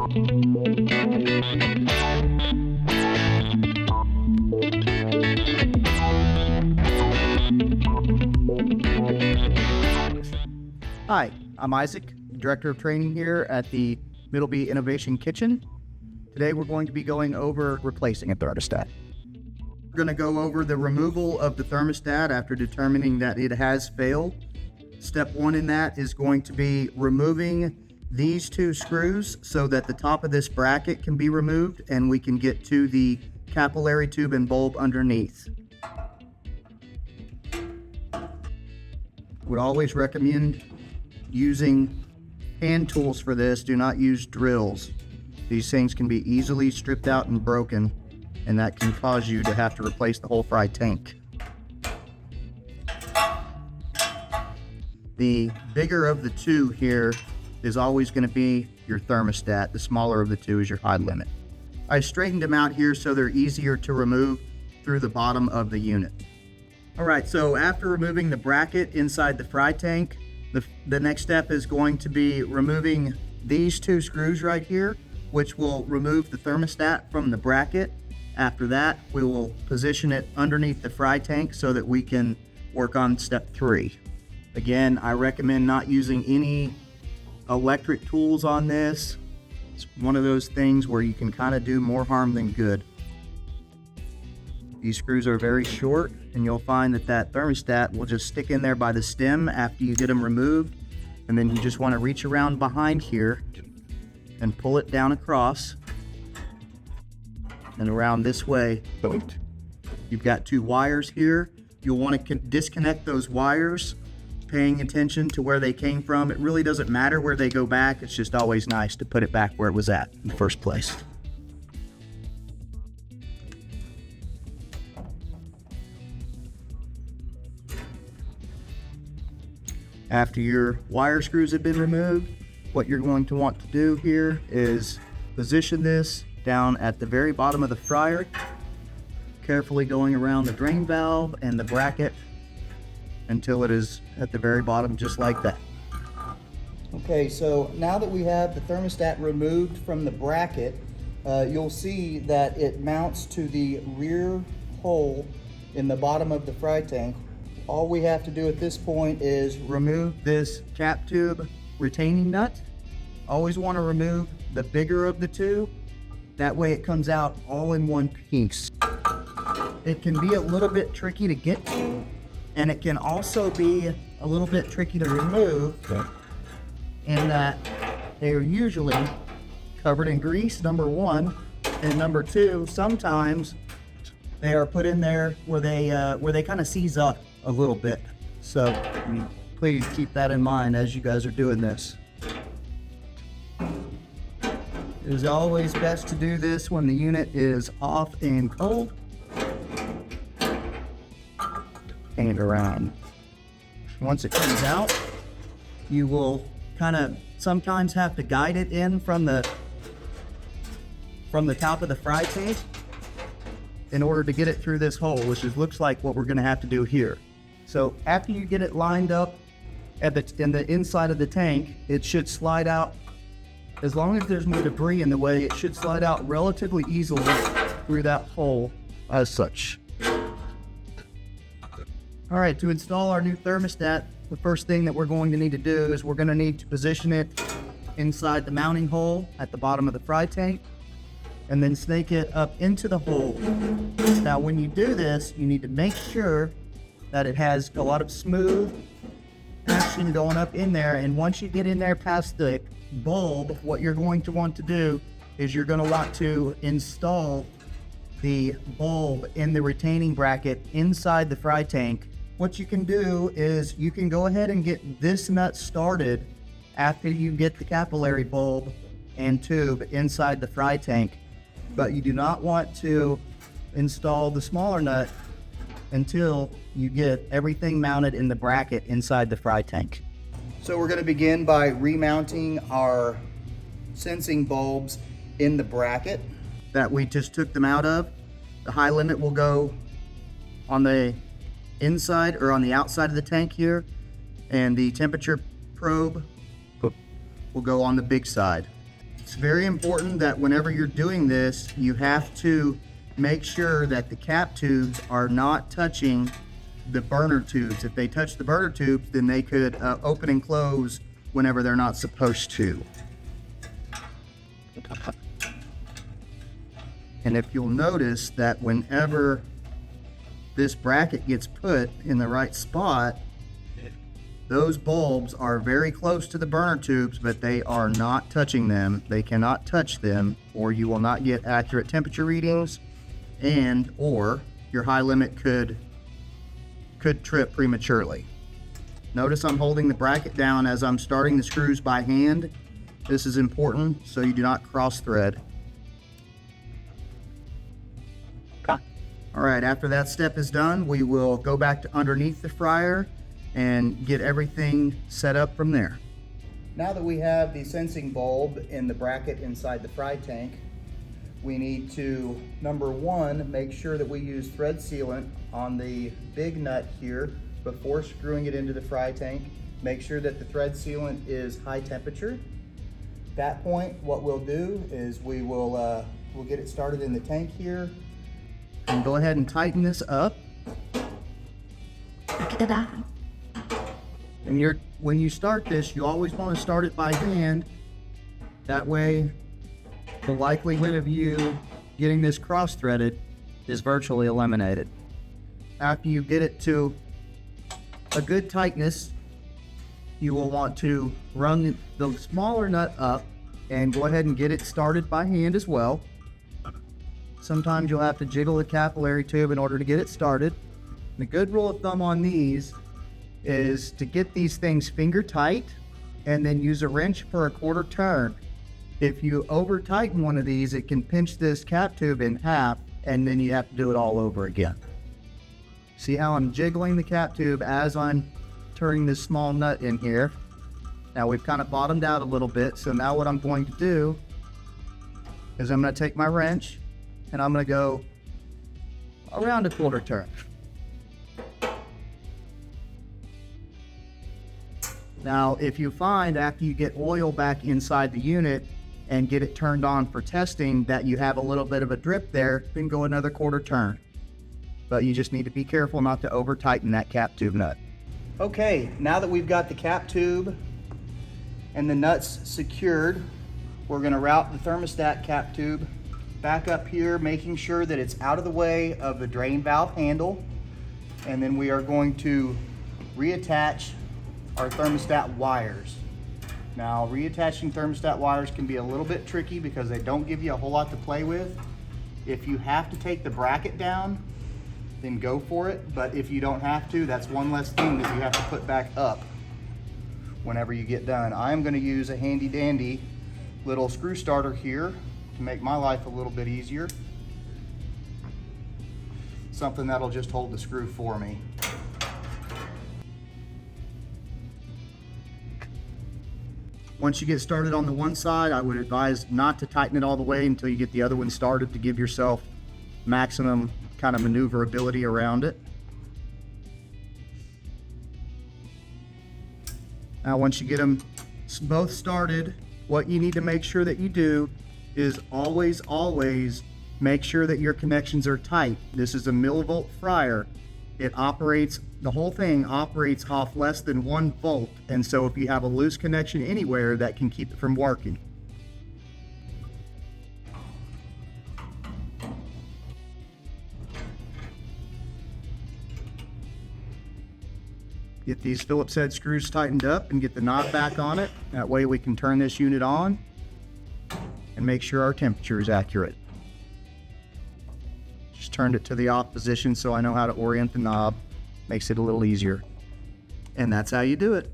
Hi, I'm Isaac, Director of Training here at the Middleby Innovation Kitchen. Today we're going to be going over replacing a thermostat. We're going to go over the removal of the thermostat after determining that it has failed. Step one in that is going to be removing these two screws so that the top of this bracket can be removed and we can get to the capillary tube and bulb underneath. Would always recommend using hand tools for this. Do not use drills. These things can be easily stripped out and broken, and that can cause you to have to replace the whole fry tank. The bigger of the two here is always going to be your thermostat. The smaller of the two is your high limit. I straightened them out here so they're easier to remove through the bottom of the unit. All right, so after removing the bracket inside the fry tank, the next step is going to be removing these two screws right here, which will remove the thermostat from the bracket. After that, we will position it underneath the fry tank so that we can work on step 3. Again, I recommend not using any electric tools on this. It's one of those things where you can kind of do more harm than good. These screws are very short, and you'll find that thermostat will just stick in there by the stem after you get them removed. And then you just want to reach around behind here and pull it down across and around this way. You've got 2 wires here. You'll want to disconnect those wires, paying attention to where they came from. It really doesn't matter where they go back. It's just always nice to put it back where it was at in the first place. After your wire screws have been removed, what you're going to want to do here is position this down at the very bottom of the fryer, carefully going around the drain valve and the bracket until it is at the very bottom, just like that. Okay, so now that we have the thermostat removed from the bracket, you'll see that it mounts to the rear hole in the bottom of the fry tank. All we have to do at this point is remove this cap tube retaining nut. Always want to remove the bigger of the two. That way it comes out all in one piece. It can be a little bit tricky to get to, and it can also be a little bit tricky to remove in that they are usually covered in grease, number 1, and number 2, sometimes they are put in there where they kind of seize up a little bit. So please keep that in mind as you guys are doing this. It is always best to do this when the unit is off and cold. And around. Once it comes out, you will kind of sometimes have to guide it in from the top of the fry tank in order to get it through this hole, which looks like what we're going to have to do here. So after you get it lined up in the inside of the tank, it should slide out. As long as there's no debris in the way, it should slide out relatively easily through that hole as such. All right, to install our new thermostat, the first thing that we're going to need to do is we're going to need to position it inside the mounting hole at the bottom of the fry tank, and then snake it up into the hole. Now, when you do this, you need to make sure that it has a lot of smooth action going up in there, and once you get in there past the bulb, what you're going to want to do is you're going to want to install the bulb in the retaining bracket inside the fry tank. What you can do is you can go ahead and get this nut started after you get the capillary bulb and tube inside the fry tank, but you do not want to install the smaller nut until you get everything mounted in the bracket inside the fry tank. So we're going to begin by remounting our sensing bulbs in the bracket that we just took them out of. The high limit will go on the inside or on the outside of the tank here, and the temperature probe will go on the big side. It's very important that whenever you're doing this, you have to make sure that the cap tubes are not touching the burner tubes. If they touch the burner tubes, then they could open and close whenever they're not supposed to. And if you'll notice that whenever this bracket gets put in the right spot, those bulbs are very close to the burner tubes, but they are not touching them. They cannot touch them, or you will not get accurate temperature readings, and or your high limit could trip prematurely. Notice I'm holding the bracket down as I'm starting the screws by hand. This is important so you do not cross thread. All right, after that step is done, we will go back to underneath the fryer and get everything set up from there. Now that we have the sensing bulb in the bracket inside the fry tank, we need to, number one, make sure that we use thread sealant on the big nut here before screwing it into the fry tank. Make sure that the thread sealant is high temperature. At that point, what we'll do is we'll get it started in the tank here and go ahead and tighten this up. And when you start this, you always want to start it by hand. That way, the likelihood of you getting this cross-threaded is virtually eliminated. After you get it to a good tightness, you will want to run the smaller nut up and go ahead and get it started by hand as well. Sometimes you'll have to jiggle the capillary tube in order to get it started. The good rule of thumb on these is to get these things finger tight and then use a wrench for a quarter turn. If you over tighten one of these, it can pinch this cap tube in half, and then you have to do it all over again. See how I'm jiggling the cap tube as I'm turning this small nut in here? Now we've kind of bottomed out a little bit, so now what I'm going to do is I'm going to take my wrench and I'm going to go around a quarter turn. Now, if you find after you get oil back inside the unit and get it turned on for testing that you have a little bit of a drip there, then go another quarter turn. But you just need to be careful not to over tighten that cap tube nut. Okay, now that we've got the cap tube and the nuts secured, we're going to route the thermostat cap tube back up here, making sure that it's out of the way of the drain valve handle. And then we are going to reattach our thermostat wires. Now, reattaching thermostat wires can be a little bit tricky because they don't give you a whole lot to play with. If you have to take the bracket down, then go for it. But if you don't have to, that's one less thing that you have to put back up whenever you get done. I'm going to use a handy dandy little screw starter here to make my life a little bit easier. Something that'll just hold the screw for me. Once you get started on the one side, I would advise not to tighten it all the way until you get the other one started to give yourself maximum kind of maneuverability around it. Now, once you get them both started, what you need to make sure that you do is always make sure that your connections are tight. This is a millivolt fryer. It operates, the whole thing operates off less than 1 volt. And so if you have a loose connection anywhere, that can keep it from working. Get these Phillips head screws tightened up and get the knob back on it. That way we can turn this unit on and make sure our temperature is accurate. Just turned it to the off position so I know how to orient the knob. Makes it a little easier. And that's how you do it.